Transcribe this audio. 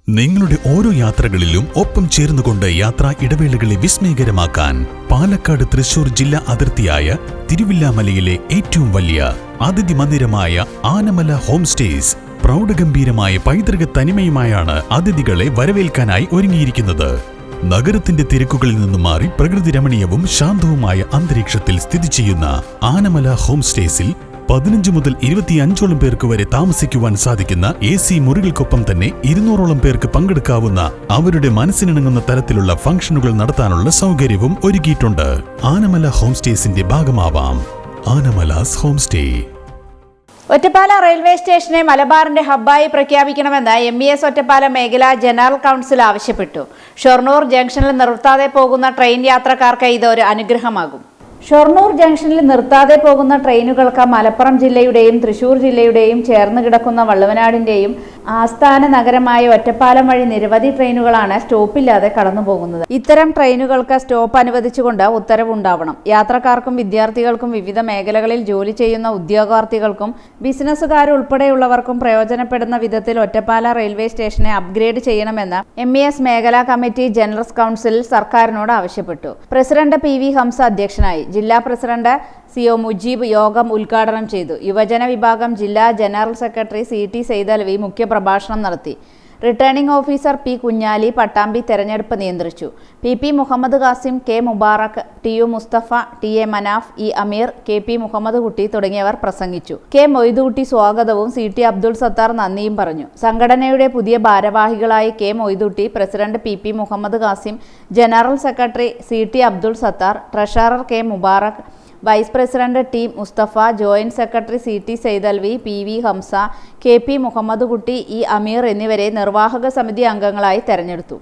നിങ്ങളുടെ ഓരോ യാത്രകളിലും ഒപ്പം ചേർന്നുകൊണ്ട് യാത്രാ ഇടവേളകളെ വിസ്മയകരമാക്കാൻ പാലക്കാട് തൃശൂർ ജില്ലാ അതിർത്തിയായ തിരുവില്ലാമലയിലെ ഏറ്റവും വലിയ അതിഥി മന്ദിരമായ ആനമല ഹോം സ്റ്റേസ് പ്രൗഢഗംഭീരമായ പൈതൃക തനിമയുമായാണ് അതിഥികളെ വരവേൽക്കാനായി ഒരുങ്ങിയിരിക്കുന്നത്. നഗരത്തിന്റെ തിരക്കുകളിൽ നിന്നും മാറി പ്രകൃതി രമണീയവും ശാന്തവുമായ അന്തരീക്ഷത്തിൽ സ്ഥിതി ചെയ്യുന്ന ആനമല ഹോം സ്റ്റേസിൽ 15 മുതൽ 25ഓളം പേർക്ക് വരെ താമസിക്കുവാൻ സാധിക്കുന്ന AC മുറികൾക്കൊപ്പം തന്നെ 200ഓളം പേർക്ക് പങ്കെടുക്കാവുന്ന അവരുടെ മനസ്സിനിണങ്ങുന്ന തരത്തിലുള്ള ഫംഗ്ഷനുകൾ നടത്താനുള്ള സൗകര്യവും ഒരുക്കിയിട്ടുണ്ട്. ആനമല ഹോം സ്റ്റേസിന്റെ ഭാഗമാവാം. Anamalas home stay. Ottapala railway സ്റ്റേഷനെ മലബാറിന്റെ ഹബ്ബായി പ്രഖ്യാപിക്കണമെന്ന് MES ഒറ്റപ്പാല മേഖലാ ജനറൽ കൗൺസിൽ ആവശ്യപ്പെട്ടു. ഷൊർണൂർ ജംഗ്ഷനിൽ നിർത്താതെ പോകുന്ന ട്രെയിൻ യാത്രക്കാർക്ക് ഇത് ഒരു അനുഗ്രഹമാകും. ഷൊർണൂർ ജംഗ്ഷനിൽ നിർത്താതെ പോകുന്ന ട്രെയിനുകൾക്ക് മലപ്പുറം ജില്ലയുടെയും തൃശൂർ ജില്ലയുടെയും ചേർന്ന് കിടക്കുന്ന വള്ളുവനാടിന്റെയും ആസ്ഥാന നഗരമായ ഒറ്റപ്പാലം വഴി നിരവധി ട്രെയിനുകളാണ് സ്റ്റോപ്പില്ലാതെ കടന്നുപോകുന്നത്. ഇത്തരം ട്രെയിനുകൾക്ക് സ്റ്റോപ്പ് അനുവദിച്ചുകൊണ്ട് ഉത്തരവുണ്ടാവണം. യാത്രക്കാർക്കും വിദ്യാർത്ഥികൾക്കും വിവിധ മേഖലകളിൽ ജോലി ചെയ്യുന്ന ഉദ്യോഗാർത്ഥികൾക്കും ബിസിനസ്സുകാരുൾപ്പെടെയുള്ളവർക്കും പ്രയോജനപ്പെടുന്ന വിധത്തിൽ ഒറ്റപ്പാല റെയിൽവേ സ്റ്റേഷനെ അപ്ഗ്രേഡ് ചെയ്യണമെന്ന് MES മേഖലാ കമ്മിറ്റി ജനറൽ കൗൺസിൽ സർക്കാരിനോട് ആവശ്യപ്പെട്ടു. പ്രസിഡന്റ് PV ഹംസ അധ്യക്ഷനായി. ജില്ലാ പ്രസിഡന്റ് CO മുജീബ് യോഗം ഉദ്ഘാടനം ചെയ്തു. യുവജന വിഭാഗം ജില്ലാ ജനറൽ സെക്രട്ടറി CT സൈദലവി മുഖ്യപ്രഭാഷണം നടത്തി. Returning officer P Kunhali Pattambi തെരഞ്ഞെടുപ്പ് നിയന്ത്രിച്ചു. PP Muhammad Khasim, K Mubarak, TU Musthafa, TA Manaf, E Ameer, KP Muhammad Kutty തുടങ്ങിയവർ പ്രസംഗിച്ചു. K മൊയ്തുകുട്ടി സ്വാഗതവും CT അബ്ദുൾ സത്താർ നന്ദിയും പറഞ്ഞു. സംഘടനയുടെ പുതിയ ഭാരവാഹികളായി K Moidukutty, president PP Muhammad Qasim, general secretary CT Abdul Sathar, treasurer K Mubarak, vice president T Musthafa, joint secretary CT Saidalavi, PV Hamsa, KP Muhammad Kutty, E അമീർ എന്നിവരെ നിർവാഹക സമിതി അംഗങ്ങളായി തെരഞ്ഞെടുത്തു.